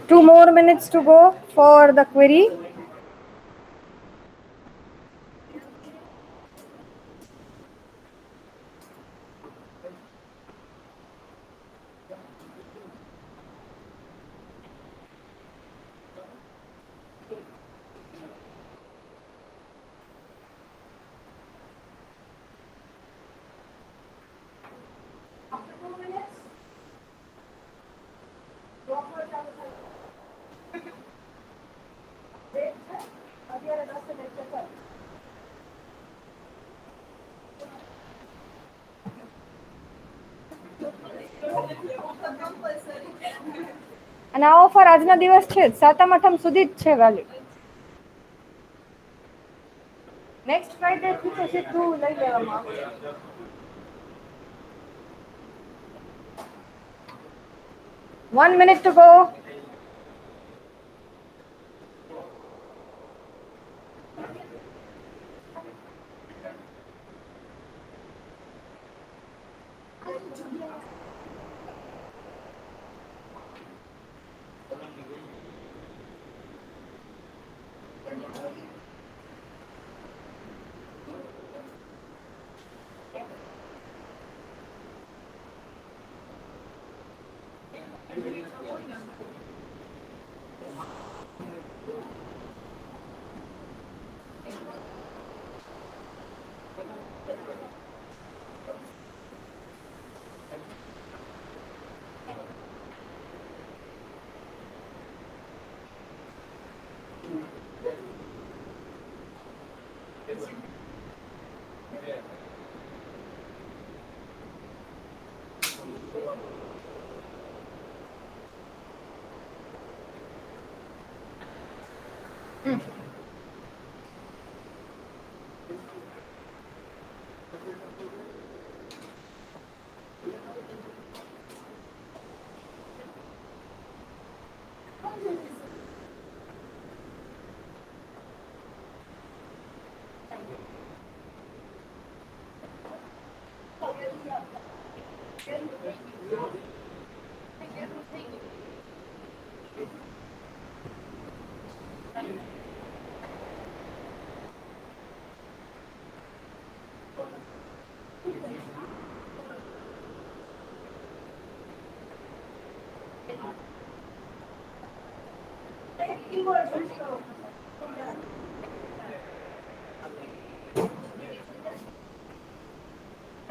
Two more minutes to go for the query. અને આ offer આજના દિવસ છે, સાતમ આઠમ સુધી જ છે ખાલી. નેક્સ્ટ ફ્રાઈડે થી તો સીધું લઈ લેવામાં આવશે. 1 minute to go.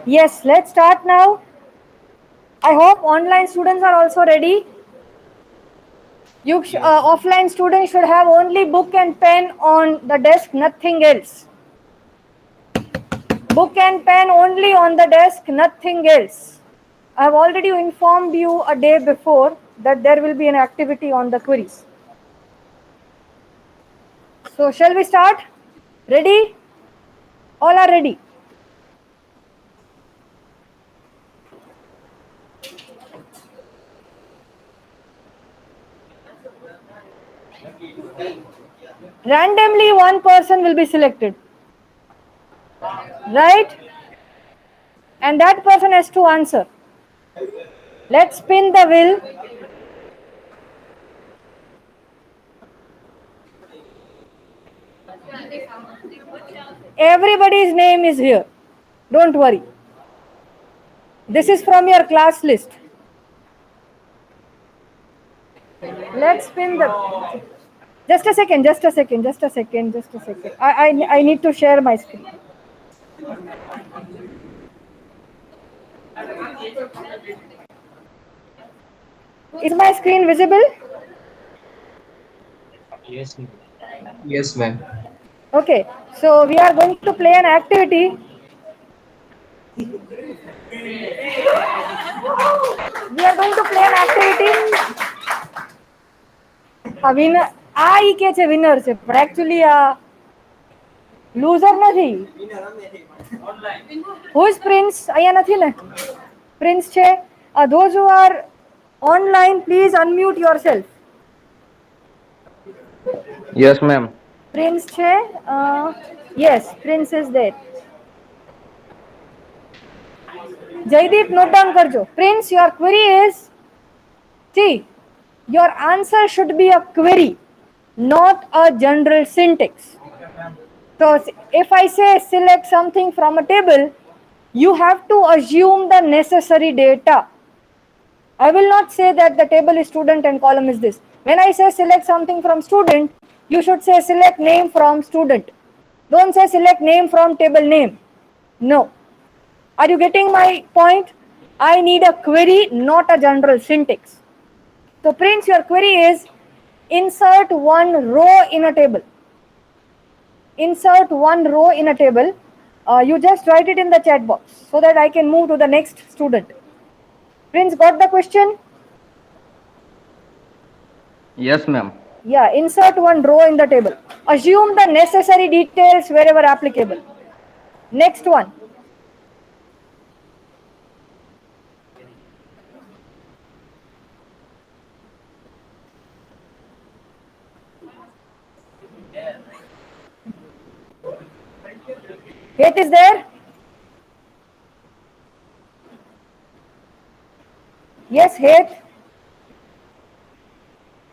Yes, let's start now. I hope online students are also ready. Offline students should have only book and pen on the desk, nothing else. Book and pen only on the desk, nothing else. I have already informed you a day before that there will be an activity on the quiz. So shall we start? Ready? All are ready. Randomly one person will be selected. Right? And that person has to answer. Let's spin the wheel. Everybody's name is here. Don't worry. This is from your class list. Let's spin the. Just a second. I need to share my screen. Is my screen visible? Yes, ma'am. Yes, ma'am. Okay. So we are going to play an activity. We are going to play an activity. Winner. ઈ કે છે winner છે પણ actually આ loser નથી. Who is prince? અહીંયા નથી ને? Prince છે. Those who are online, please unmute yourself. Yes, ma'am. Prince છે. Yes, Prince is there. Jaideep, note down karjo. Prince, your query is, see, your answer should be a query, not a general syntax. So if I say select something from a table, you have to assume the necessary data. I will not say that the table is student and column is this. When I say select something from student, you should say select name from student. Don't say select name from table name. No. Are you getting my point? I need a query, not a general syntax. So Prince, your query is insert one row in a table. Insert one row in a table. You just write it in the chat box so that I can move to the next student. Prince, got the question? Yes, ma'am. Yeah, insert one row in the table. Assume the necessary details wherever applicable. Next one. Kate is there? Yes, Kate.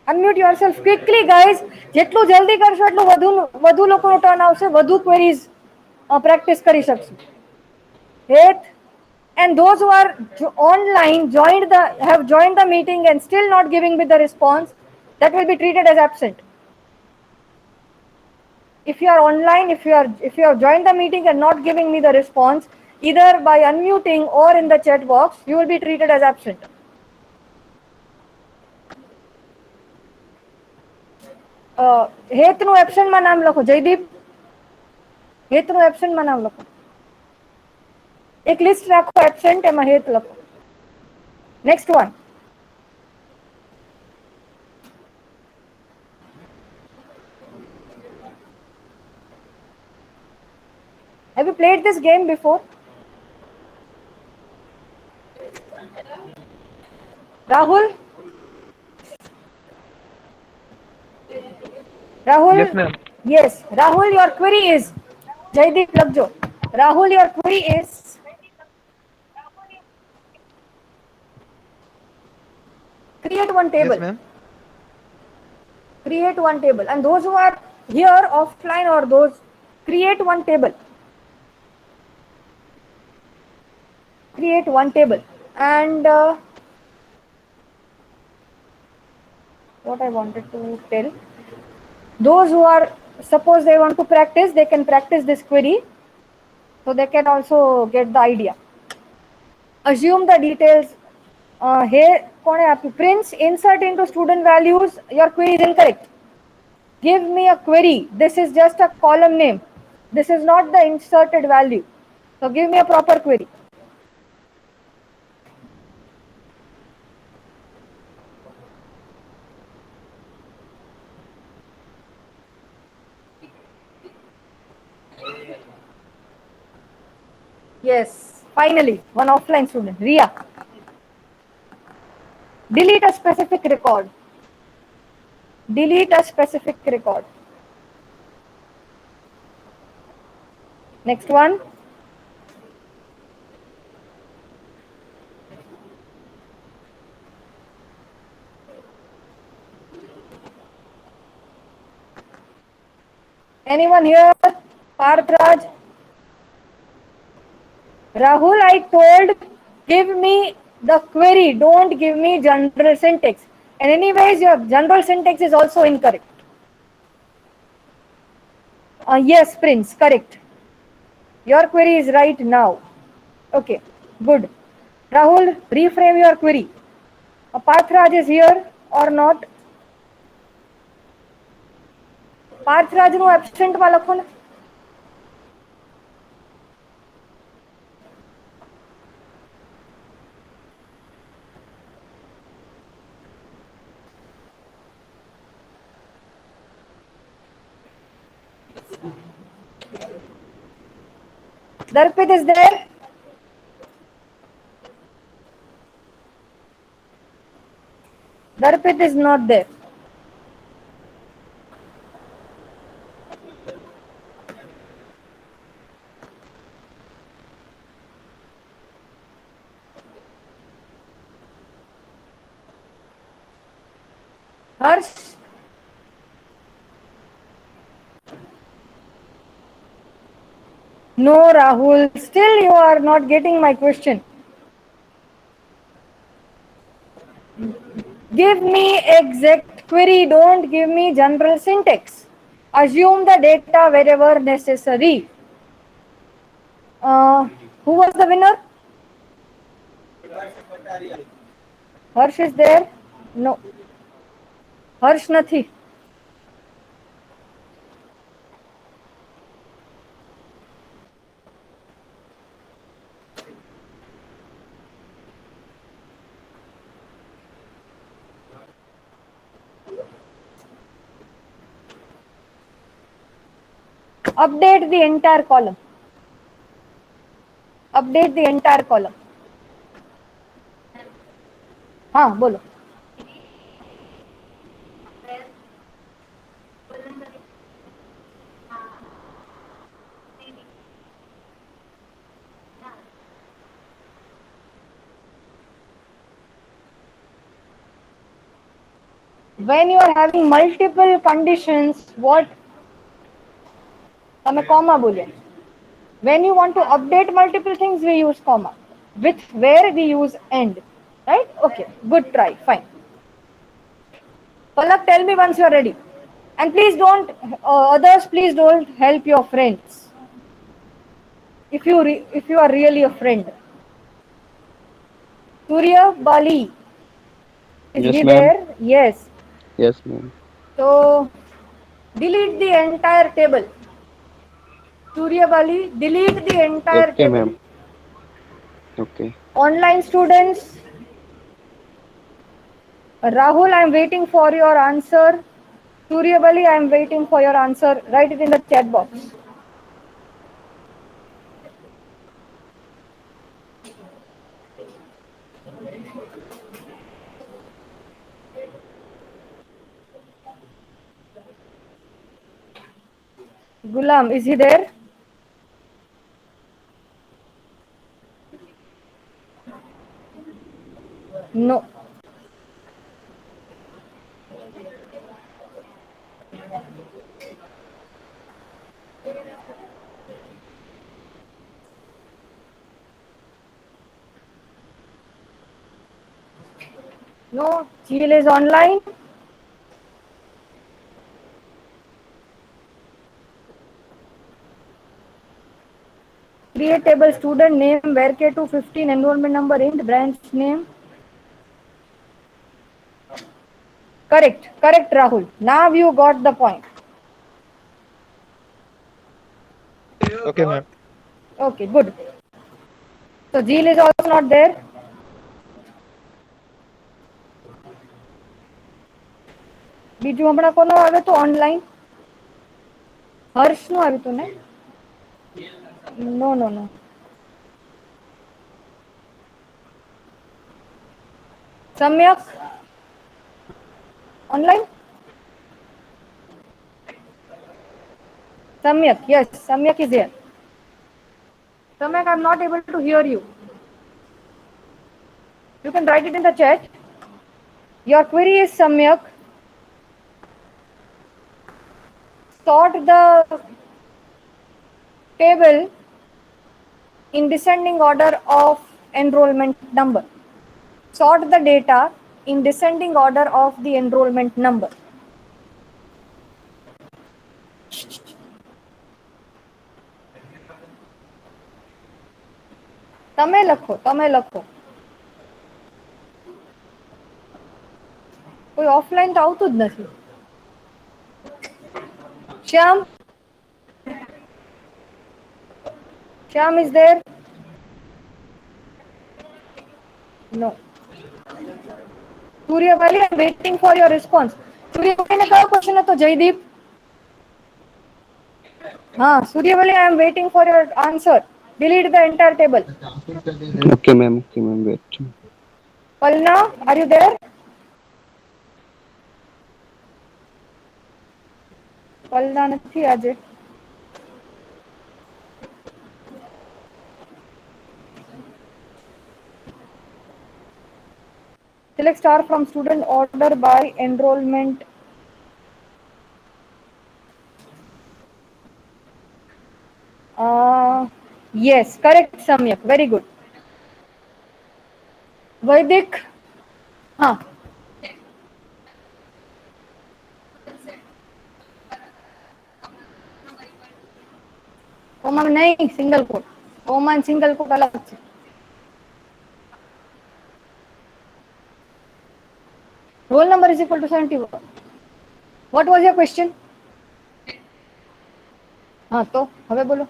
Unmute yourself quickly, guys. જેટલું જલ્દી કરશો એટલું વધુ લોકોનો turn આવશે, વધુ queries practice કરી શકશું. Kate, and those who are online have joined the meeting and still not giving me the response, that will be treated as absent. If you are online, if you have joined the meeting and not giving me the response, either by unmuting or in the chat box, you will be treated as absent. હેતનું એબ્સેન્ટમાં નામ લખો. જયદીપ, હેતનું એબ્સેન્ટમાં નામ લખો. એક list રાખો absent, એમાં હેત લખો. Next one. Have you played this game before? Rahul? Rahul? Yes, ma'am. Yes. Rahul, your query is, Jaideep Lagjo. Rahul, your query is, create one table. Yes, ma'am. Create one table. And those who are here offline or those, create one table. Create one table. And what I wanted to tell, Those who are, suppose they want to practice, they can practice this query, so they can also get the idea. Assume the details. Here, Prince, insert into student values. Your query is incorrect. Give me a query. This is just a column name. This is not the inserted value. So give me a proper query. Yes, finally, one offline student, Ria. Delete a specific record. Delete a specific record. Next one. Anyone here? Parthraj? Rahul, I told, give me the query. Don't give me general syntax. And anyways, your general syntax is also incorrect. Yes, Prince, correct. Your query is right now. Okay, good. Rahul, reframe your query. Parthraj is here or not? Parthraj નું absent માં લખો ને. Darpit is there? Darpit is not there. Harsh? No, Rahul. Still you are not getting my question. Give me exact query. Don't give me general syntax. Assume the data wherever necessary. Who was the winner? Harsh is there? No. Harsh નથી. Update the entire column. Update the entire column. हाँ बोलो. When you are having multiple conditions, what? તમે comma બોલ્યા. When you want to update multiple things, we use comma. With where we use end. Right? Okay. Good try. Fine. Palak, tell me once you are ready. And please don't, others, please don't help your friends. If you are really a friend. Surya Bali. Is Yes, he ma'am. there? Yes. Yes, ma'am. So delete the entire table. Surya Bali, delete the entire Okay, table. ma'am. Okay. Online students. Rahul, I am waiting for your answer. Surya Bali, I am waiting for your answer. Write it in the chat box. Gulam, is he there? No. No. Chil is online. Create table student name, where K2 15, enrollment number, int, branch name. Correct, correct, Rahul. Now you got the point. Okay, ma'am. Okay, good. So Jeel is also not there. બીજું હમણાં કોનો આવે તો online હર્ષ નું આવ્યું હતું ને નો નો નો સમ્યક online Samyak, yes, Samyak is here. Samyak, I'm not able to hear you. You can write it in the chat. Your query is Samyak. Sort the table in descending order of enrollment number. Sort the data in descending order of the enrollment number. તમે લખો કોઈ offline તો આવતું જ નથી શ્યામ શ્યામ is there? No. Suryavali, I'm waiting for your response. Suryavali ને કયો question હતો જયદીપ? હા, Suryavali, I am waiting for your answer. Delete the entire table. Okay, ma'am. Okay, ma'am. Wait. Palna, are you there? Palna નથી આજે. Select star from student order by enrollment. Yes, correct, Samyak. Very good. Vaidik. हाँ. Comma નહીં, single કોટ. Comma અને single કોટ અલગ છે. Roll number is equal to 71. What was your question? हाँ तो હવે બોલો.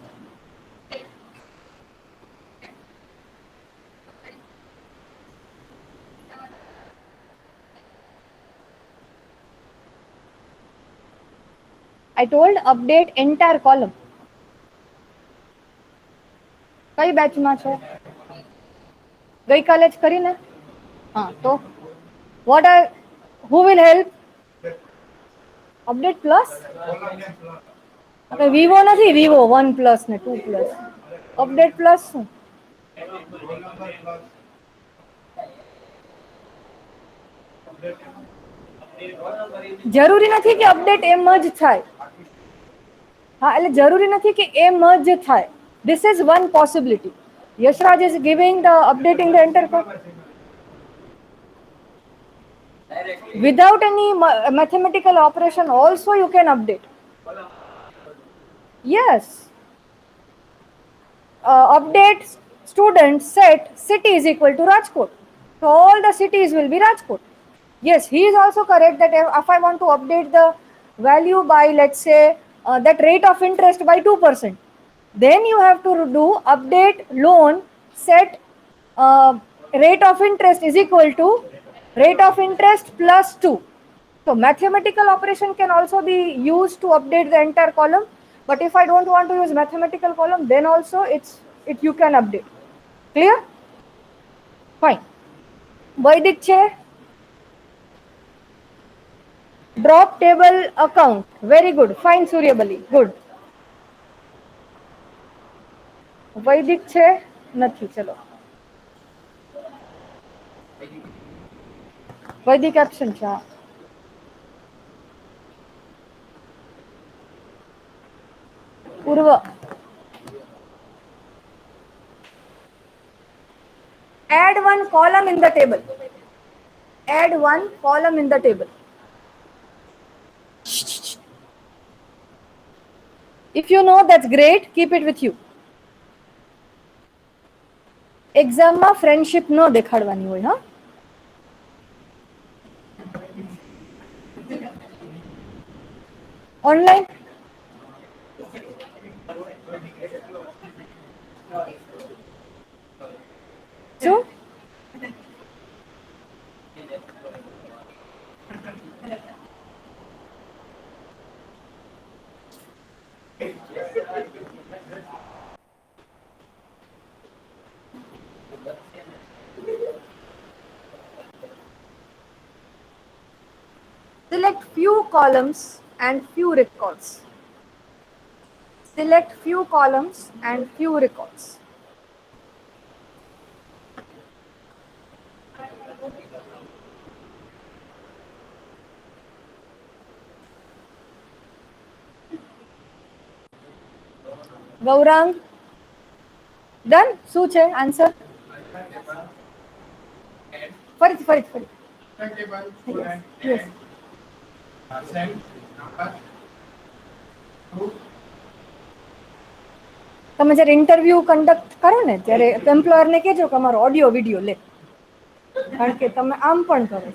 I told update entire column. કઈ બેચમાં છો? ગઈકાલે જ કરીને? હા તો what are who will help? Update plus? Vivo નથી, વિવો 1 પ્લસ ને 2 પ્લસ. અપડેટ પ્લસ શું? જરૂરી નથી કે અપડેટ એમ જ થાય. હા, એટલે જરૂરી નથી કે એમ જ થાય. This is one possibility. Yashraj is giving the updating the entire code. Without any mathematical operation also you can update. Yes. Update student set city is equal to Rajkot. So all the cities will be Rajkot. Yes, he is also correct that if I want to update the value by, let's say, that rate of interest by 2%, then you have to do update loan set rate of interest is equal to rate of interest plus 2. So mathematical operation can also be used to update the entire column. But if I don't want to use mathematical column, then also you can update. Clear? Fine. Vaidik છે. Drop table account. Very good. Fine, Suryabali. Good. વૈદિક છે? નથી. ચલો. વૈદિક absent છે. પૂર્વ. Add one column in the table. Add one column in the table. If you know, that's great. Keep it with you. એક્ઝામમાં friendship ન દેખાડવાની હોય. હા, ઓનલાઈન શું? Select few columns and few records. Select few columns and few records. Gaurang, done? શું છે answer? ફરીથી. Yes. તમે જ્યારે ઇન્ટરવ્યુ કન્ડક્ટ કરો ને ત્યારે એમ્પ્લોયરને કહેજો કે અમારો ઓડિયો વિડીયો લે, કારણ કે તમે આમ પણ કરો,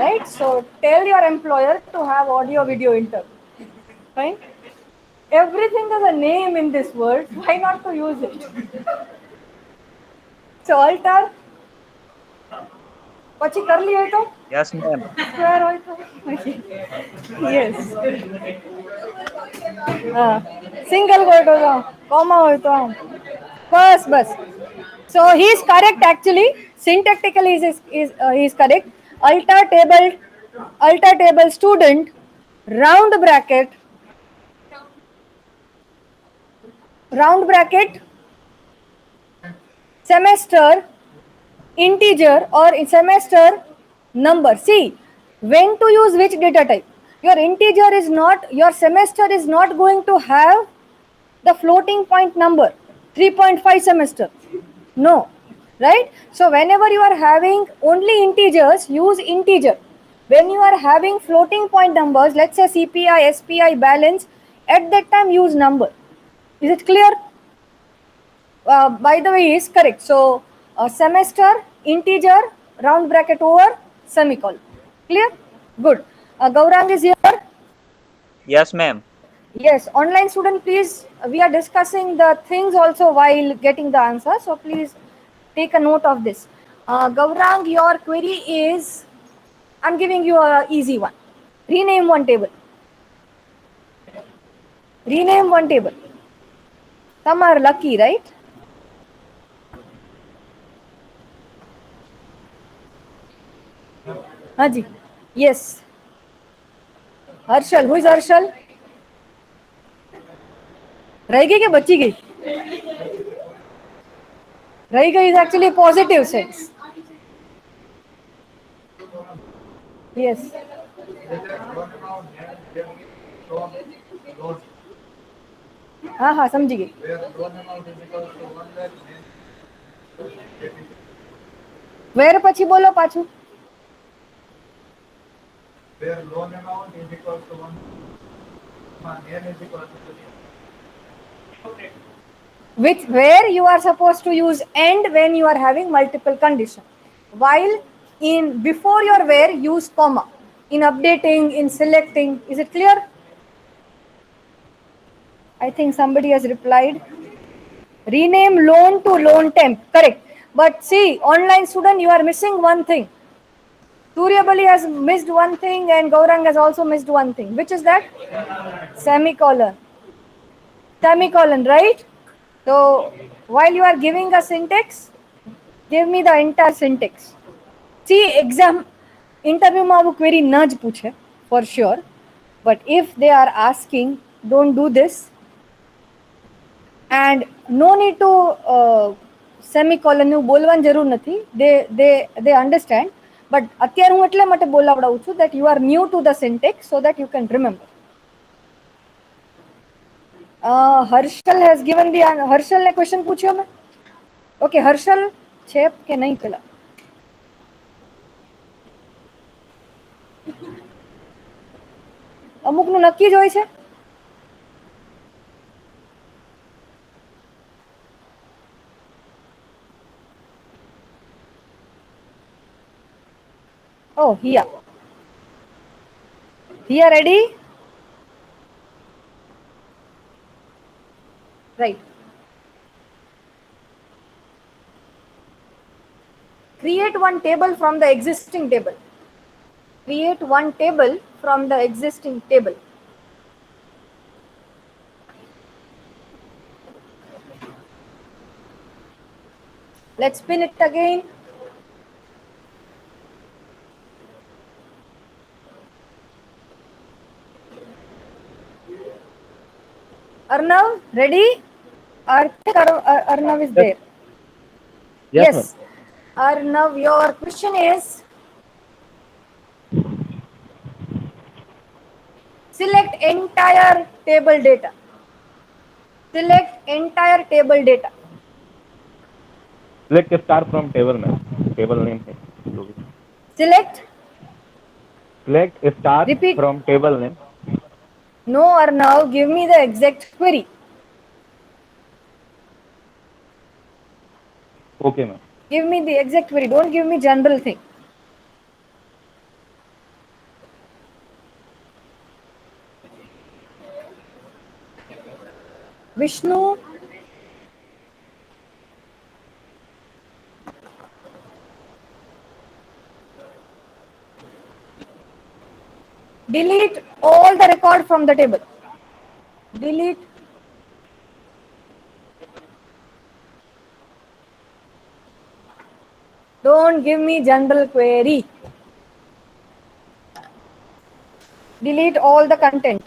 right? So tail your employer to have audio video interview. Fine. Everything has a name in this world. Why not to use it? So alter. પછી કરલી હોય તો? Yes, ma'am. સ્ક્વેર હોય તો? યસ. હા, સિંગલ હોય તો આમ, કોમા હોય તો આમ. બસ. So he is correct actually. Syntactically he is correct. Alter table student, round bracket, semester, integer or semester number. See, when to use which data type. Your integer is not, your semester is not going to have the floating point number 3.5 semester. No, right? So whenever you are having only integers, use integer. When you are having floating point numbers, let's say CPI, SPI, balance, at that time use number. Is it clear? By the way, is correct. So semester, integer, round bracket over, semicolon. Clear? Good. Gaurang is here. Yes, ma'am. Yes, online student, please, we are discussing the things also while getting the answer. So please take a note of this. Gaurang, your query is, I'm giving you a easy one. Rename one table. Tamar lucky, right? Haji. Yes. Harshal. Who is Harshal? रह गई कि बची गई? रह गई is actually positive sense. Yes. हाँ समझी गई. Where પછી બોલો પાછું? Where loan amount is equal to 1, n is equal to 2. Where you are supposed to use and when you are having multiple condition. While in before your where, use comma. In updating, in selecting. Is it clear? I think somebody has replied. Rename loan to loan temp. Correct. But see, online student, you are missing one thing. Suryabali has missed one thing and Gaurang has also missed one thing. Which is that? Semicolon. Right? So while you are giving a syntax, give me the entire syntax. See, exam interview ma avu query na j puche for sure, but if they are asking, don't do this, and no need to semicolon nu bolwan jarur nathi. They understand, but અત્યારે હું એટલે માટે બોલાવડાવું છું that you are new to the syntax so that you can remember. Harshal has given the Harshal ने question पूछ्यो मैं. Okay, Harshal છે કે નહીં પેલા? અમુકનું નક્કી જ હોય છે. Oh, here. Here, ready? Right. Create one table from the existing table. Create one table from the existing table. Let's spin it again. Arnav, ready? Arnav is there. Yes, ma'am. Arnav, your question is select entire table data. Select entire table data. Select a star from table, ma'am. Table name है जो भी. Select. Select a star Repeat. from table name. No, Arnav, give me the exact query. Okay, ma'am. Give me the exact query. Don't give me general thing. Vishnu. Delete all the record from the table. Delete. Don't give me general query. Delete all the content.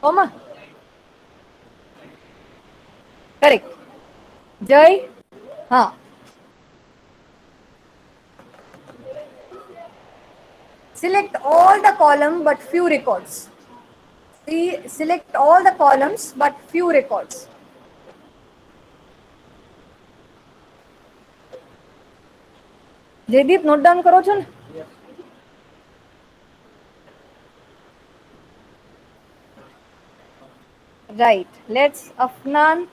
Oma. Correct. Jai. हाँ. Select all the column but few records. Select all the columns but few records. Jaydeep note down करो છો ને? Right. Let's Afnan.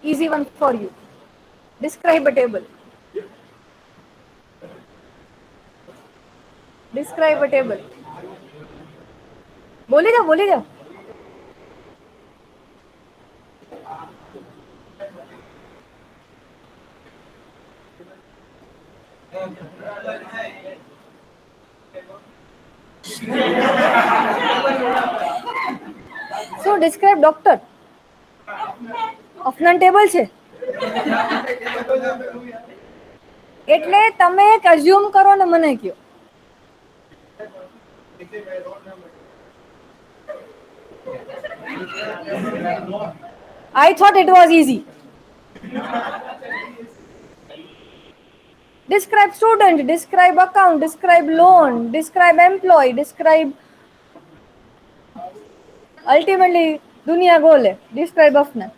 Easy one for you. Describe a table. Describe a table. बोली जाओ, बोली जाओ. So describe doctor. Afnan table છે. એટલે તમે એક અઝ્યુમ કરો ને મને કયો. I thought it was easy. Describe student, describe account, describe loan, describe employee, describe. Ultimately, दुनिया गोल है. Describe Afnan.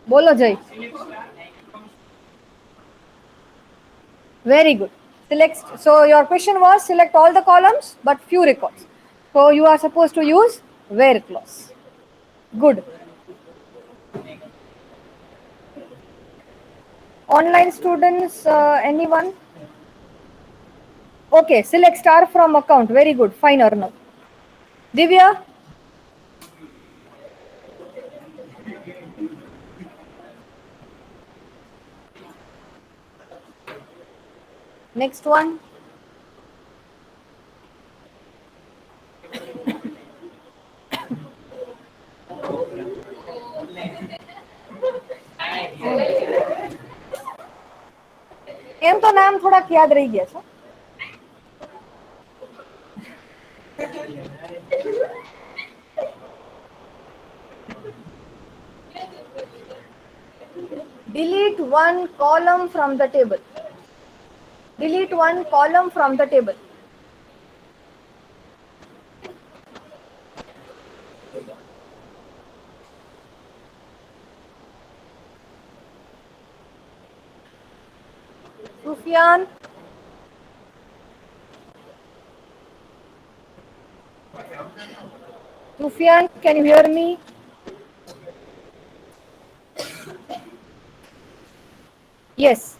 बोलो जय. Very good. Select. So your question was select all the columns but few records. So you are supposed to use where clause. Good. Online students, anyone? Okay, select star from account. Very good. Fine, Arnav. Divya? Next one. એમ તો નામ થોડાક યાદ રહી ગયા છે. Delete one column from the table. Delete one column from the table. Sufyan? Sufyan, can you hear me? Yes.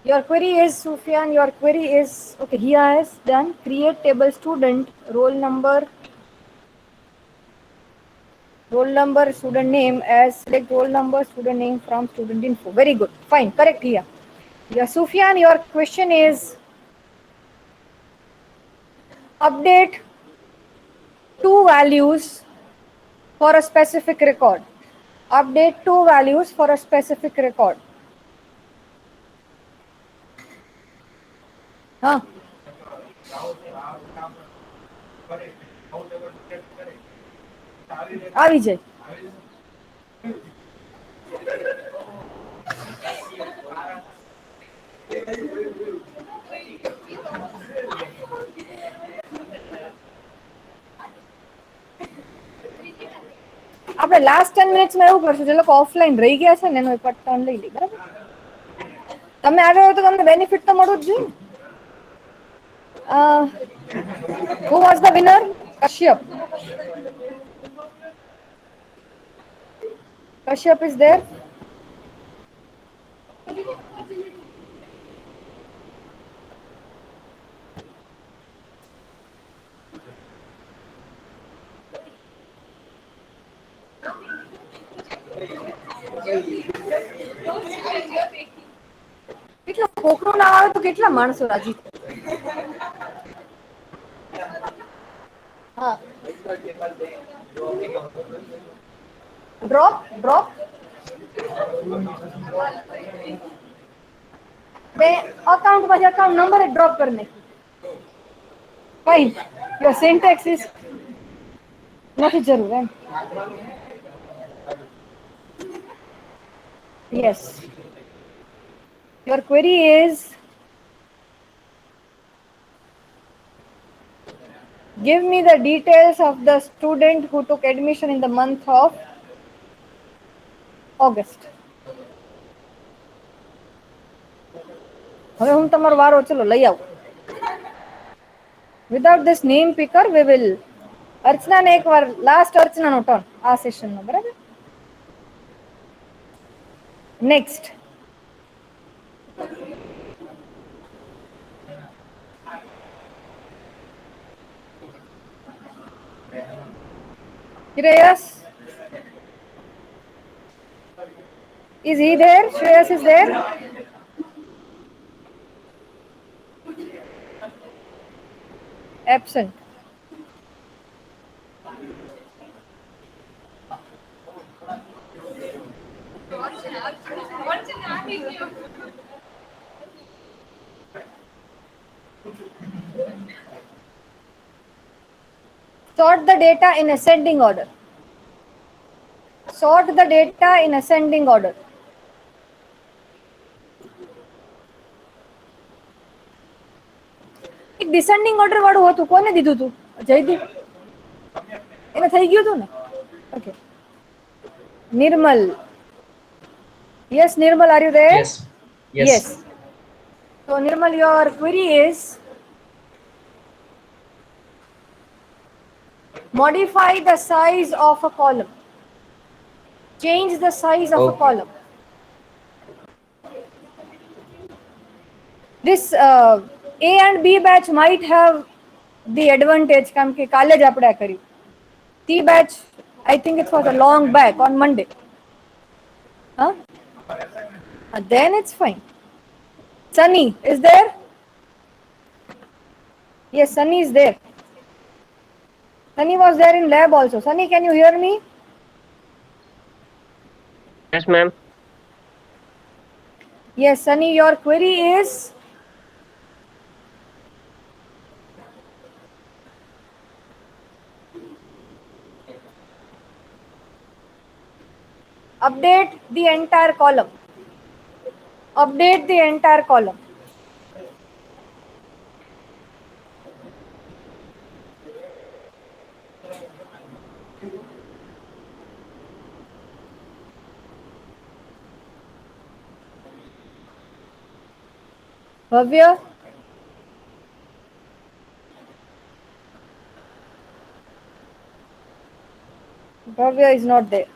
Your query is, Sufyan, your query is, okay, he has done create table student, roll number, student name as select roll number, student name from student info. Very good. Fine. Correct here. Yeah, Sufyan, your question is update two values for a specific record. Update two values for a specific record. Huh? આવી જાય. આપણે last 10 મિનિટ્સમાં એવું કરશું જે લોકો offline રહી ગયા છે ને એનો એક ટર્ન લઈ લઈ બરાબર. તમે આવ્યા હોય તો તમને બેનિફિટ તો મળવું જ જોઈએ. Who was the winner? Kashyap. Kashyap is there. કેટલો કોકરો ના આવે તો કેટલા માણસો રાજી હા ડ્રોપ બે અકાઉન્ટ માં અકાઉન્ટ નંબર ડ્રોપ કરને ફાઇન યોર સિન્ટેક્સ ઇઝ નથી જરૂર એમ yes your query is give me the details of the student who took admission in the month of August. હવે હું તમારો વારો ચલો લઈ આવું. Without this name picker we will અર્ચના ને એકવાર લાસ્ટ અર્ચના નો ટર્ન આ સેશન નો બરાબર. Next Shreyas, is he there? Shreyas is there? Absent. Sort the data in ascending order. Sort the data in ascending order. એક ડિસેન્ડિંગ ઓર્ડર વાળું હતું કોને દીધું તું જયદીપ એને થઈ ગયું હતું ને okay Nirmal yes Nirmal are you there yes so Nirmal your query is modify the size of a column change the size of a column this A and B batch might have the advantage કામ કે કાલે જ આપણે કર્યું C batch I think it was a long back on Monday huh then it's fine. Sunny is there? Yes, Sunny is there. Sunny was there in lab also. Sunny, can you hear me? Yes, ma'am. Yes, Sunny, your query is update the entire column. Update the entire column. Bhavya? Bhavya is not there.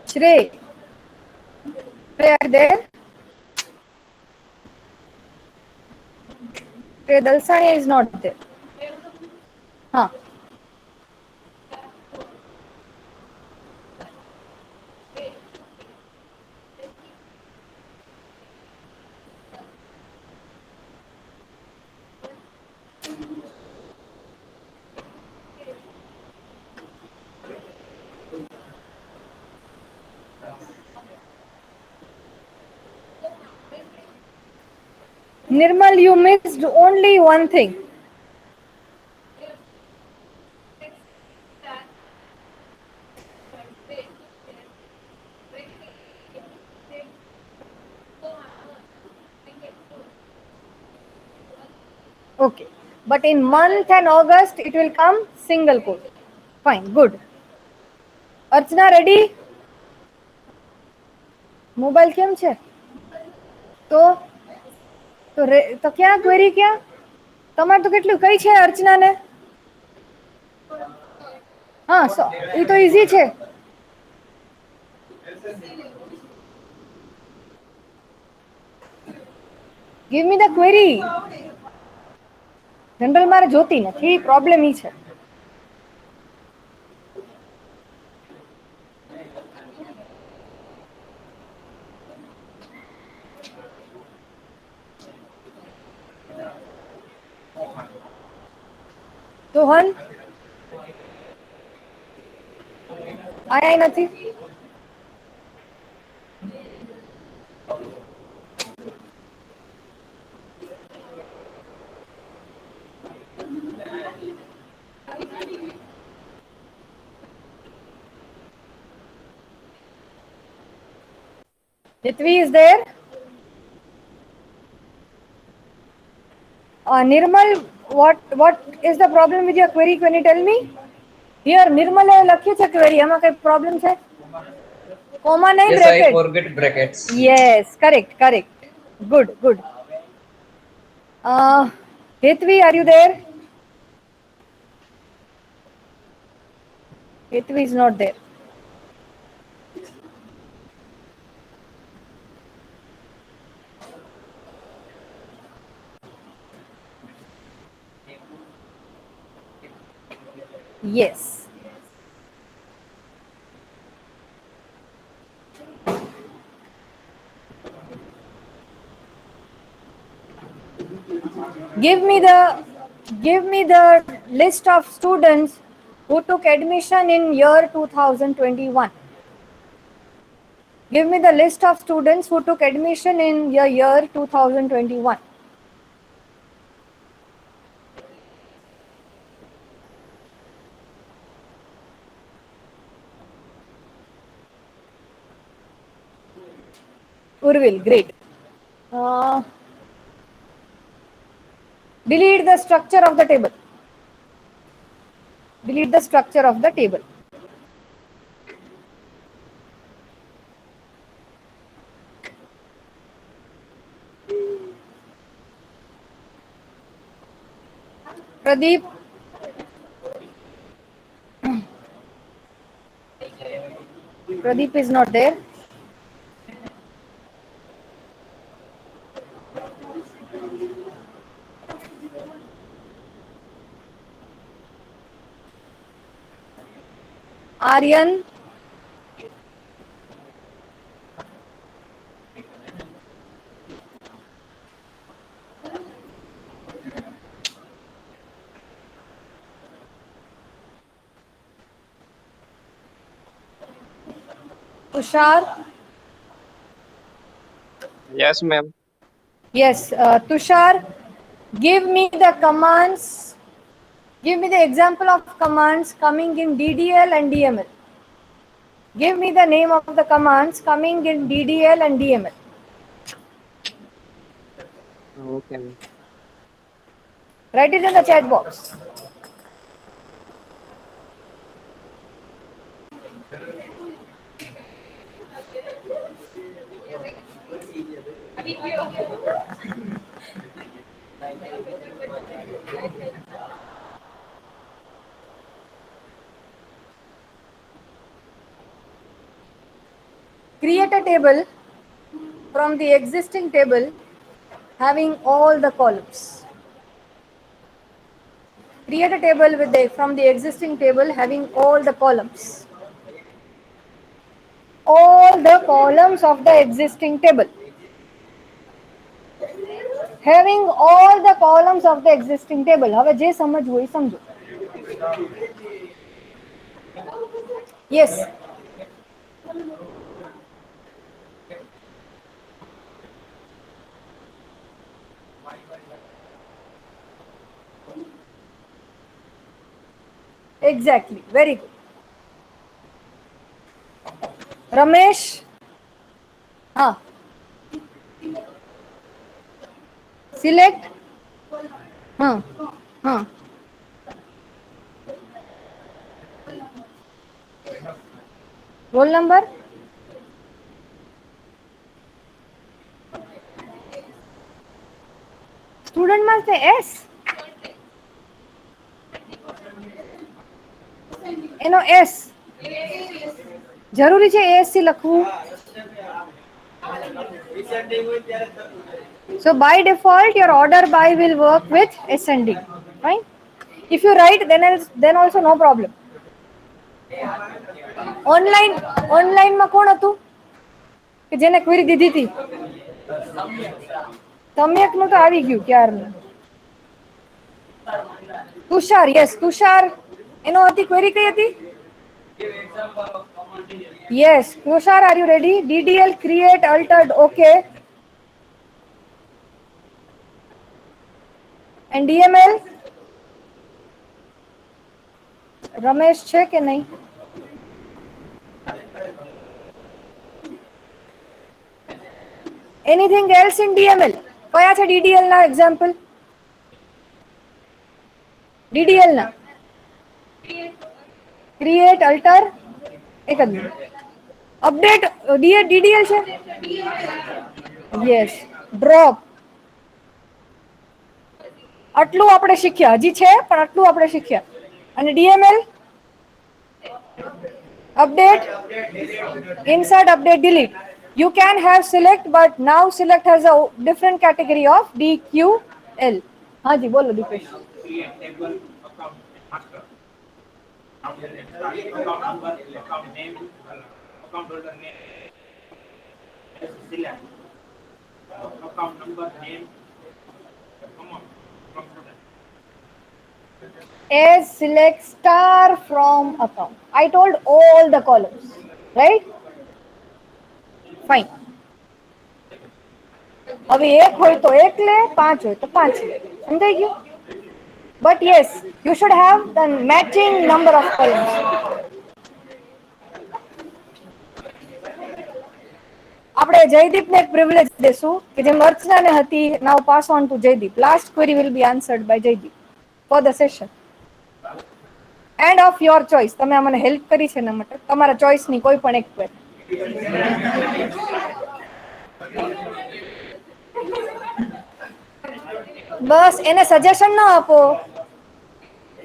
Shrey. Shrey, are you there? Shrey Dalsania is not there. Huh. Nirmal, you missed only one thing. Okay. But in month and August, it will come single quote. Fine, good. Archana, ready? Mobile કેમ છે તો તો ક્યાં query ક્યાં તમારે તો કેટલું કઈ છે અર્ચનાને હા એ તો ઈઝી છે give me the query general મારે જોતી નથી પ્રોબ્લેમ ઈ છે સોહન આયા નથી Ritvi is there. Nirmal, what is the problem with your query? Can you tell me? Here, Nirmal એ લખ્યું છે query. આમાં કઈ problem છે? Comma નહીં Yes, bracket. I forget brackets. Yes, correct. Good. Ritvi, are you there? Ritvi is not there. Yes. Give me the list of students who took admission in year 2021. Give me the list of students who took admission in the year 2021. Urvil, great. Delete the structure of the table. Delete the structure of the table. Pradeep. Pradeep is not there. Aryan. Tushar. Yes, ma'am. Yes, Tushar, give me the commands. Give me the example of commands coming in DDL and DML. Give me the name of the commands coming in DDL and DML. Okay, ma'am. Write it in the chat box. Create a table from the existing table having all the columns. Create a table from the existing table having all the columns. All the columns of the existing table. Having all the columns of the existing table. હવે જે સમજવું એ સમજો. Yes. Exactly. Very good. Ramesh. Select. Roll number. Student must say S. એનો S જરૂરી છે ASC લખવું. So by default your order by will work with ascending. Fine. If you write then also no problem. Online માં કોણ હતું કે જેને query દીધી હતી? તમ્યકનું તો આવી ગયું ક્યારનું. તુષાર. યસ તુષાર. એનો હતી ક્વેરી કઈ હતી? Yes, Tushar, are you ready? DDL create altered, okay. And DML? Ramesh છે કે નહીં? Anything else in DML? કયા છે DDL ના example? DDL ના create alter એક જ મિનિટ. અપડેટ DDL છે? યસ. ડ્રોપ. આટલું આપણે શીખ્યા. હજી છે પણ આટલું આપણે શીખ્યા. અને DML update, insert, update, delete. You can have select, but now select has a different category of DQL. हाँ जी बोलो Dipesh. Account holder name, select account number, name, amount from product. As select star from account. I told all the columns, right? Fine. હવે એક હોય તો એક લે, પાંચ હોય તો પાંચ લે. સમજાઈ ગયું? But yes, you should have the matching number of columns. આપણે જયદીપને એક પ્રિવિલેજ દેશું કે જેમ અર્ચનાને હતી. Now pass on to Jaydeep. Last query will be answered by Jaydeep for the session and of your choice. તમે મને હેલ્પ કરી છે એના માટે. તમારા ચોઇસની કોઈ પણ એક ક્વેરી. બસ એને સજેશન ના આપો.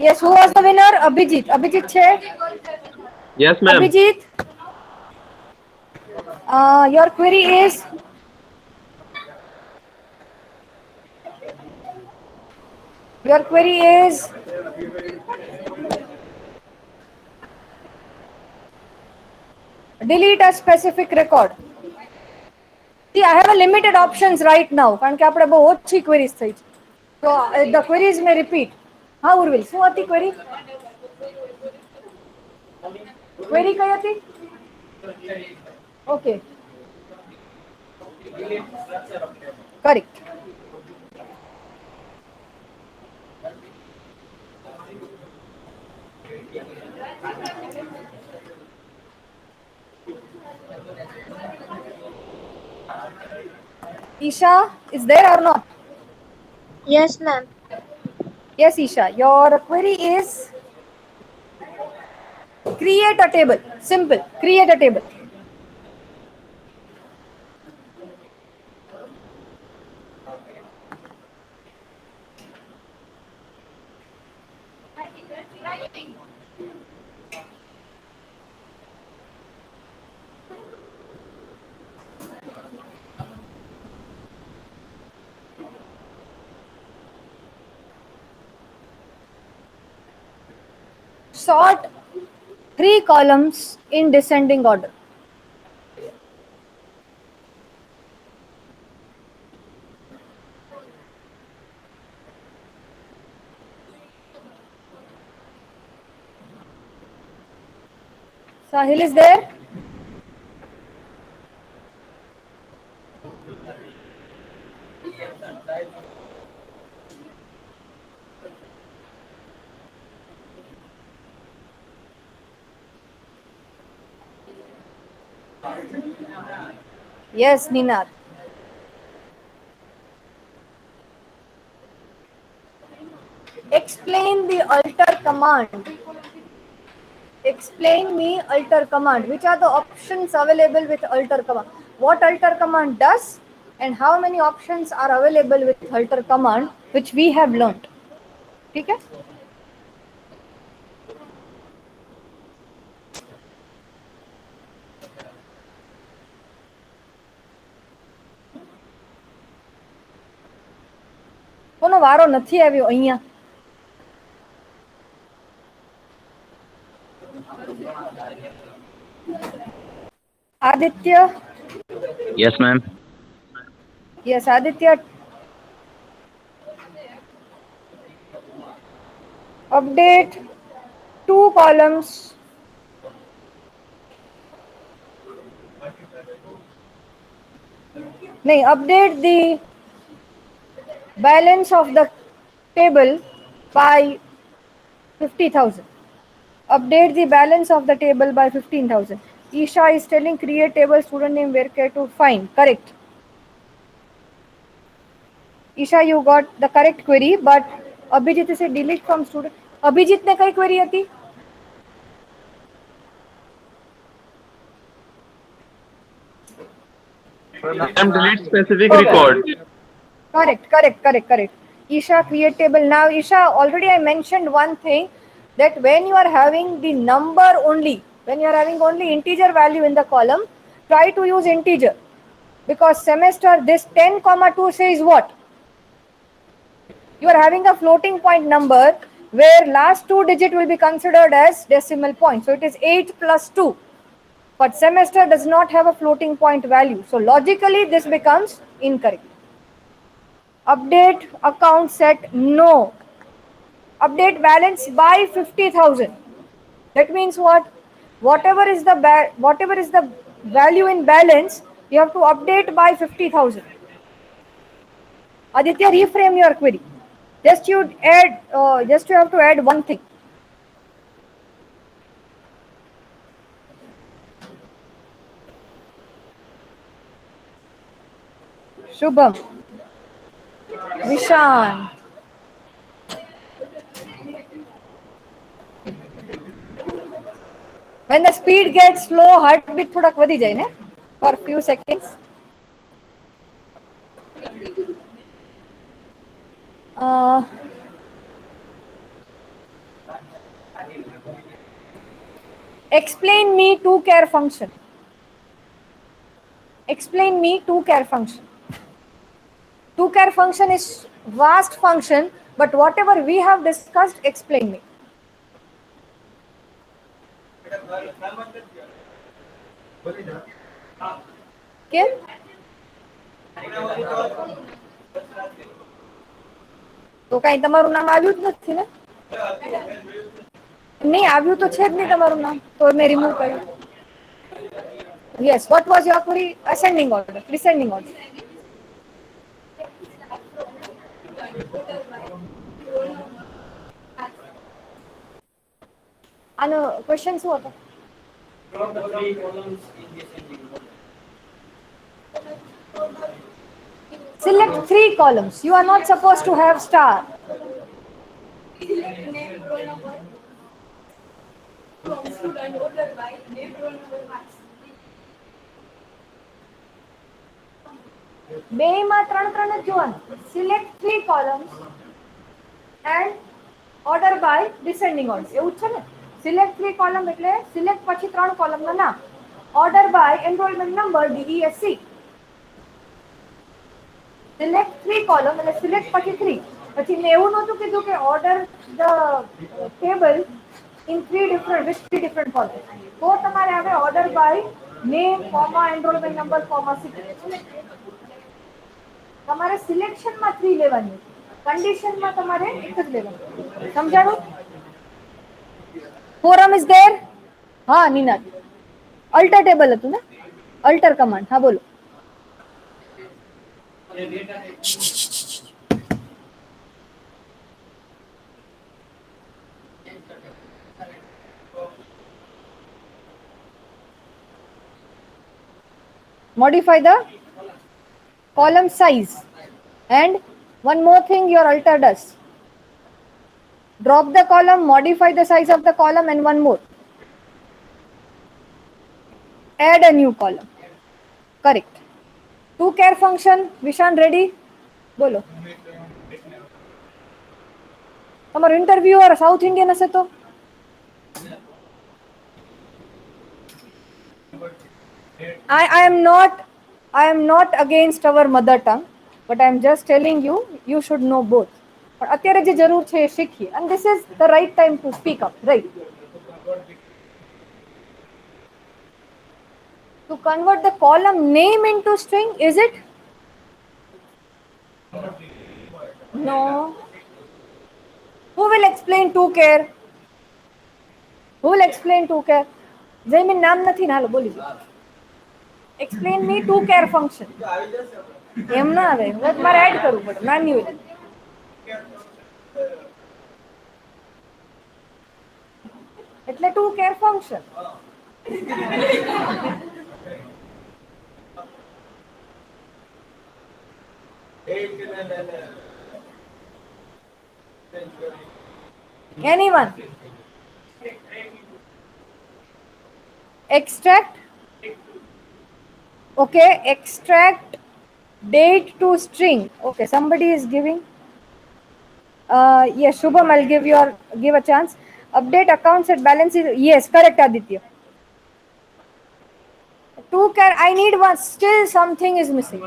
Yes, who was the winner? Abhijit. Abhijit છે? Yes, ma'am. Abhijit, your query is delete a specific record. See, I have a limited options right now કારણ કે આપણે બહુ ઓછી queries થઈ છે. So the queries may repeat. હા ઉર્વિલ, શું હતી query? Query કઈ હતી? Okay. Correct. Isha is there or not? Yes, ma'am. Yes, Isha. Your query is create a table. Simple. Create a table. sort 3 columns in descending order. Sahil is there? Yes, Ninad. Explain the alter command. Explain me alter command. Which are the options available with alter command? What alter command does and how many options are available with alter command, which we have learnt. ठीक है? કોનો વારો નથી આવ્યો અહીંયા? Aditya? Yes, ma'am. Yes, Aditya. Update 2 columns. No, update the balance of the table by 50,000. Update the balance of the table by 15,000. Isha is telling create table student name where care to find. Correct. Isha, you got the correct query, but Abhijit is a delete from student. Abhijit ने कई query હતી? Ma'am, delete specific record. Correct. Isha, create table. Now, Isha, already I mentioned one thing, that when you are having the number only, when you are having only integer value in the column, try to use integer. Because semester, this 10,2 says what? You are having a floating point number where last 2 digit will be considered as decimal point. So it is 8 plus 2. But semester does not have a floating point value. So logically this becomes incorrect. Update account set, no. Update balance by 50,000. That means what? Whatever is the value in balance, you have to update by 50,000. Aditya, reframe your query. Just you have to add one thing. Shubham, Vishan. When the speed gets slow, heartbeat thodak vadi jai ne for few seconds. Explain me to-char function. Explain me to-char function. To-char function is vast function, but whatever we have discussed, explain me. Okay? તો કઈ તમારું નામ આવ્યું જ નથી ને? નહીં આવ્યું તો છે જ નહીં તમારું નામ, તો મેં રિમૂવ કર્યું. Yes, what was your query? Ascending order, descending order. આનો ક્વેશ્ચન શું હતો? Select 3 columns. You are not supposed to have star. બેમાં 3 જ જોવાનું. Select 3 columns and order by descending order. એવું છે ને? Select 3 column એટલે select પછી 3 column નું નામ. Order by enrollment number DESC. Select 3 column એટલે select પછી 3. પછી મેં એવું નહોતું કીધું કે order the table in with three different formats. તો તમારે હવે order by name, comma, enrollment number, comma, signature. તમારે સિલેક્શનમાં 3 લેવાની, કન્ડિશનમાં તમારે એક જ લેવાની. સમજાણું? Forum is there? હા નિનાદ, અલ્ટર ટેબલ હતું ને, અલ્ટર કમાન્ડ. હા બોલો. Modify the column size, and one more thing your alter does: drop the column, modify the size of the column, and one more, add a new column. Correct. To care function. Vishan ready? બોલો. તમારો interviewer south Indian હશે તો? I am not against our mother tongue, but I am just telling you, you should know both. પણ અત્યારે જે જરૂર છે એ શીખીએ, and this is the right time to speak up, right? To convert the column name into string, is it? No. Who will explain to care? Who will explain to care? Jaymin નામ નથી ને, હાલો બોલી દો. Explain me to care function. એમ ના આવે, મારે add કરવું પડે મેન્યુઅલી. એટલે to care function. Anyone? Extract. Okay, extract date to string. Okay, somebody is giving. Yes, Shubham, I'll give a chance. Update accounts at balance is, yes, correct, Aditya. To care, I need one. Still something is missing.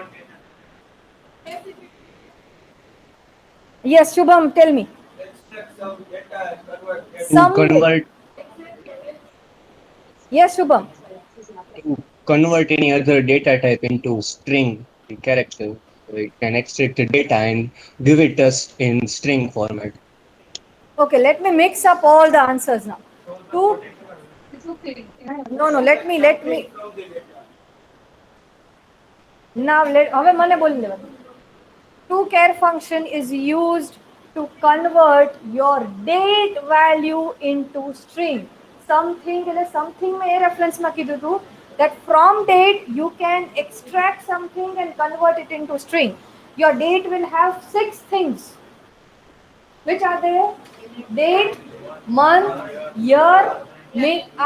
Yes, Shubham, tell me. Convert. Yes, Shubham. Convert any other data type into string character. It can extract the data and give it us in string format. Okay, let me mix up all the answers now. No, let me. Now, હવે મને બોલી લેવા. To care function is used to convert your date value into string. Something મેં એ રેફરન્સમાં કીધું હતું that from date you can extract something and convert it into string. Your date will have 6 things. Which are there? Date, month, year,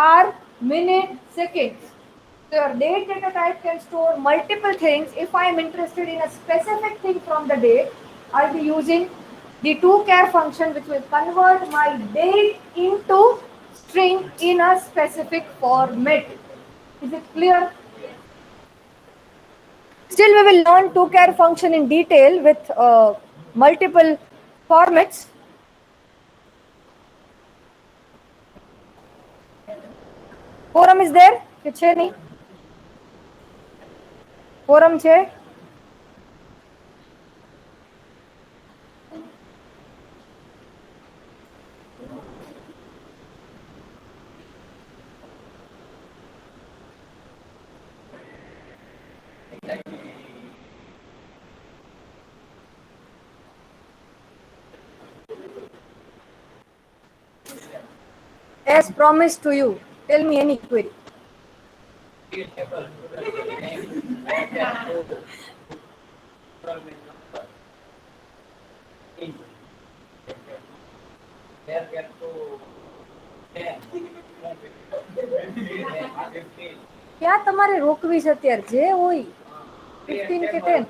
hour, minute, seconds. So your date data type can store multiple things. If I am interested in a specific thing from the date, I'll be using the toChar function, which will convert my date into string in a specific format. Is it clear? Still, we will learn toChar function in detail with multiple formats. Forum is there? કે છે નહીં? Forum છે? As promised to you, tell me any query. क्या તમારે રોકવી છે અત્યારે જે હોય 15 કે 10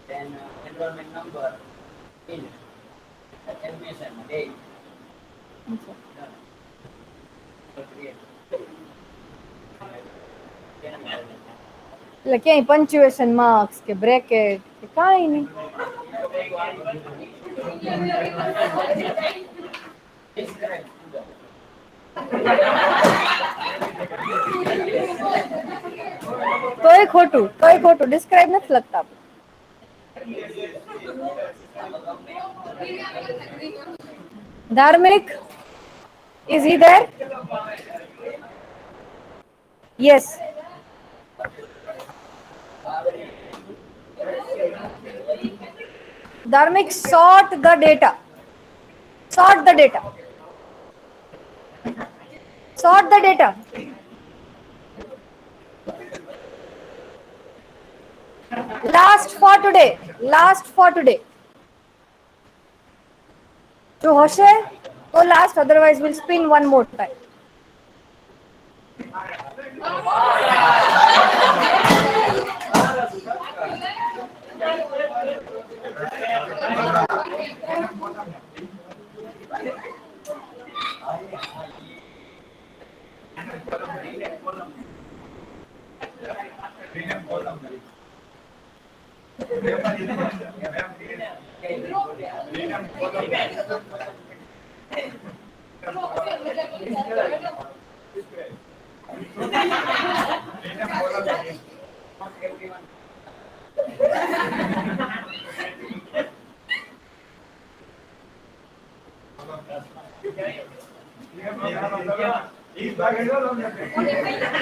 then enrollment number in admission date. એટલે ક્યાંય પંચ્યુએશન માર્ક્સ કે બ્રેકેટ કે કાંઈ નહીં. તોય ખોટું ડિસ્ક્રાઇબ નથી લખતા. ધાર્મિક, is he there? Yes. Dharmik, sort the data. Sort the data. Sort the data. Last for today. Last for today. જો હશે તો last, otherwise we'll spin one more time.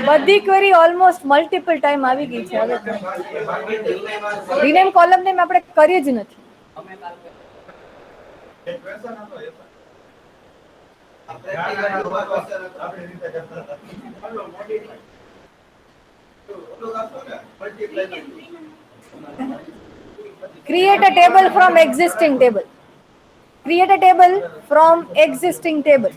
બધી ક્વેરી ઓલમોસ્ટ મલ્ટિપલ ટાઈમ આવી ગઈ છે. હવે rename column name આપણે કરી જ નથી. Create a table from existing table. Create a table from existing table.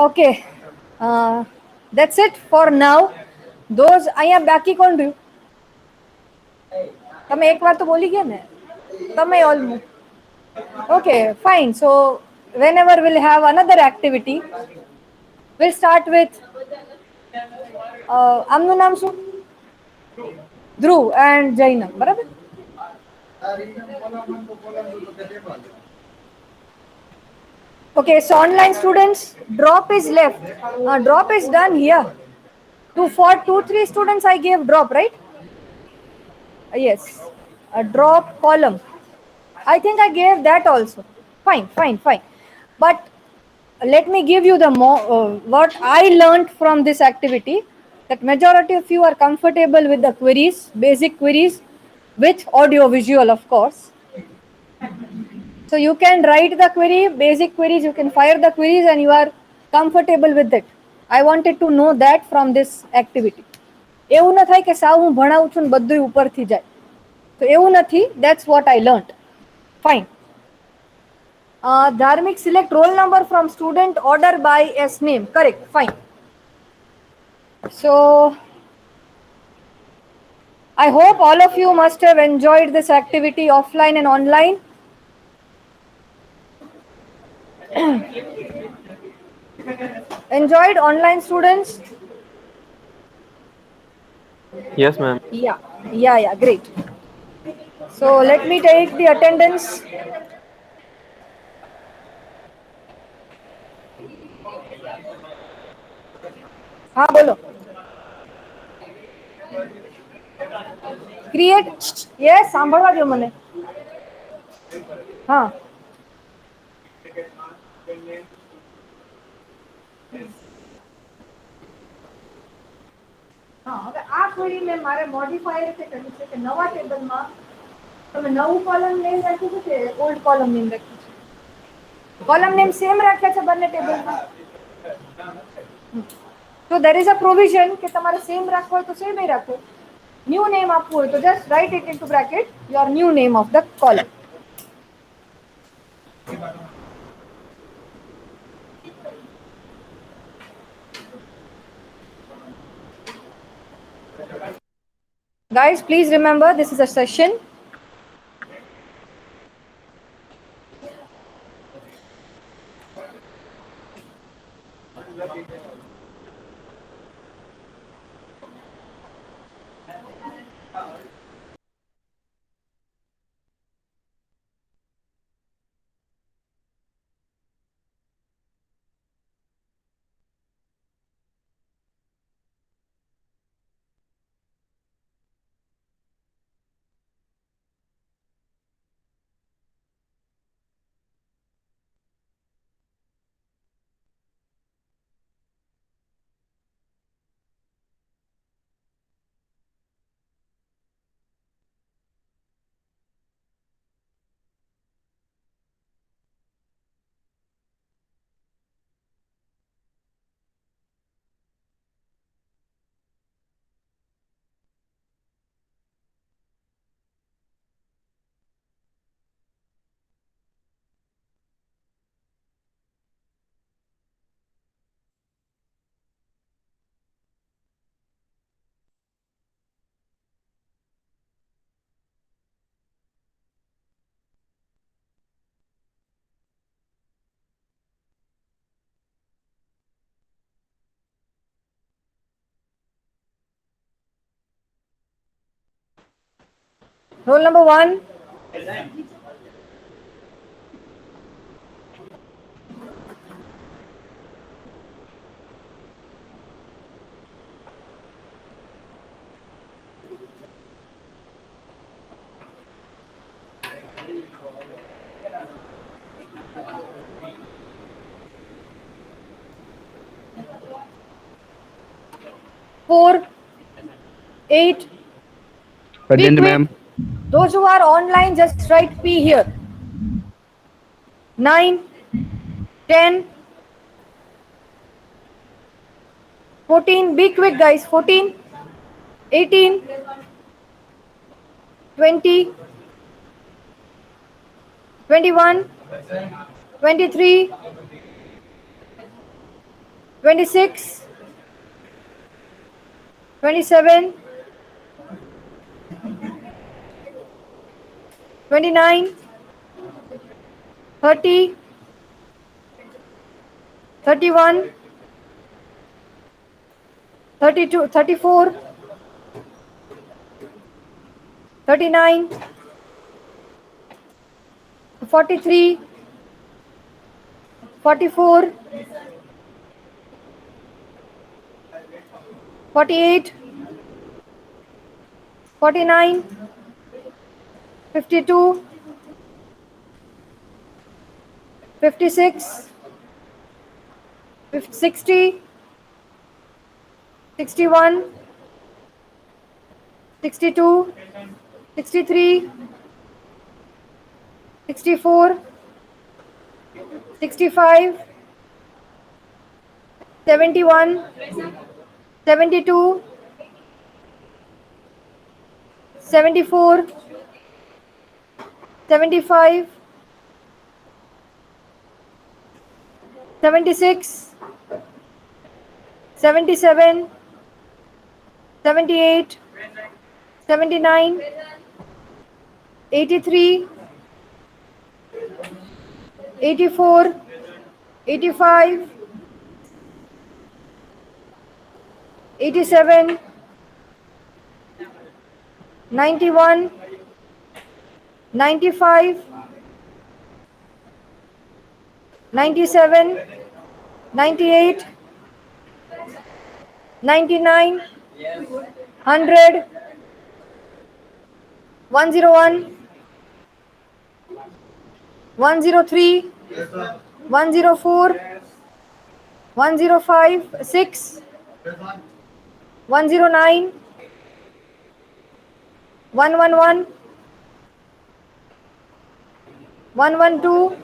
Okay, that's it for now. Those અહીંયા બાકી કોણ રહ્યું? તમે એકવાર તો બોલી ગયા ને? તમે almost. Okay, fine. So whenever we'll have another activity, we'll start with આમનું નામ શું? ધ્રુવ and જૈનમ, બરાબર? Okay, so online students, drop is left. Drop is done here. For 2-3 students I gave drop, right? Yes, a drop column. I think I gave that also. Fine. But let me give you the what I learned from this activity, that majority of you are comfortable with the queries, basic queries with audio visual, of course. So you can write the query, basic queries, you can fire the queries and you are comfortable with it. I wanted to know that from this activity. એવું ન થાય કે સાવ હું ભણાવું છું ને બધું ઉપરથી જાય. તો એવું નથી. That's what I learned. Fine. Dharmik, select roll number from student order by S name. Correct. Fine. So I hope all of you must have enjoyed this activity offline and online. Enjoyed online, students? Yes, ma'am. Yeah, great. So let me take the attendance. हाँ बोलो. Create. Yes, सांभळवा दो मने. हाँ. हाँ, હવે આ query મે મારે modifier રીતે કર્યું છે કે નવા ટેબલમાં તમે નવું કોલમ નેમ રાખ્યું છે કે ઓલ્ડ કોલમ નેમ રાખ્યું છે? કોલમ નેમ સેમ રાખ્યા છે બંને ટેબલમાં? So there is a provision કે તમારે સેમ રાખવો હોય તો સેમ જ રાખો. ન્યુ નેમ આપવું હોય તો just write it into bracket your new name of the column. Guys, please remember this is a session. Roll number 1. Four, 8. Present, quick. ma'am. Those who are online, just write P here. 9, 10, 14. Be quick, guys. 14, 18, 20, 21, 23, 26, 27, 29, 30, 31, 32, 34, 39, 43, 44, 48, 49, 52, 56, 60, 61, 62, 63, 64, 65, 71, 72, 74, 75, 76, 77, 78, 79, 83, 84, 85, 87, 91, 95, 97, 98, 99, 100, 101, 103, 104, 105, 6, 109, 111, 112,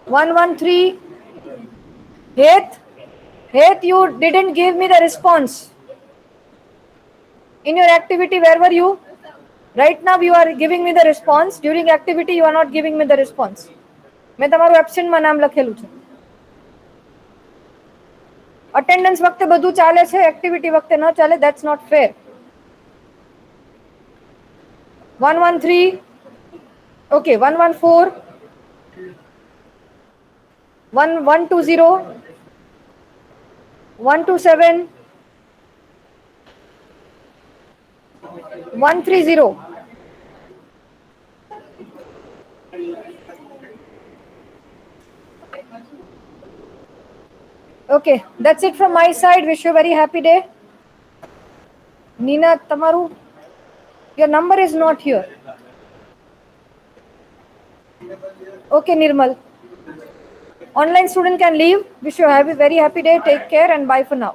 113. Heth, you didn't give me the response. In your activity, where were you? Right now you are giving me the response. During activity, you are not giving me the response. મેં તમારું એબ્સેન્ટમાં નામ લખેલું છે. Attendance વખતે બધું ચાલે છે, activity વખતે ન ચાલે. That's not fair. 113, okay, 114, 120, 127, 130. Okay, that's it from my side. Wish you a very happy day. Nina, tamaru, your number is not here. Okay, Nirmal. Online student can leave. Wish you a very happy day. Take care and bye for now.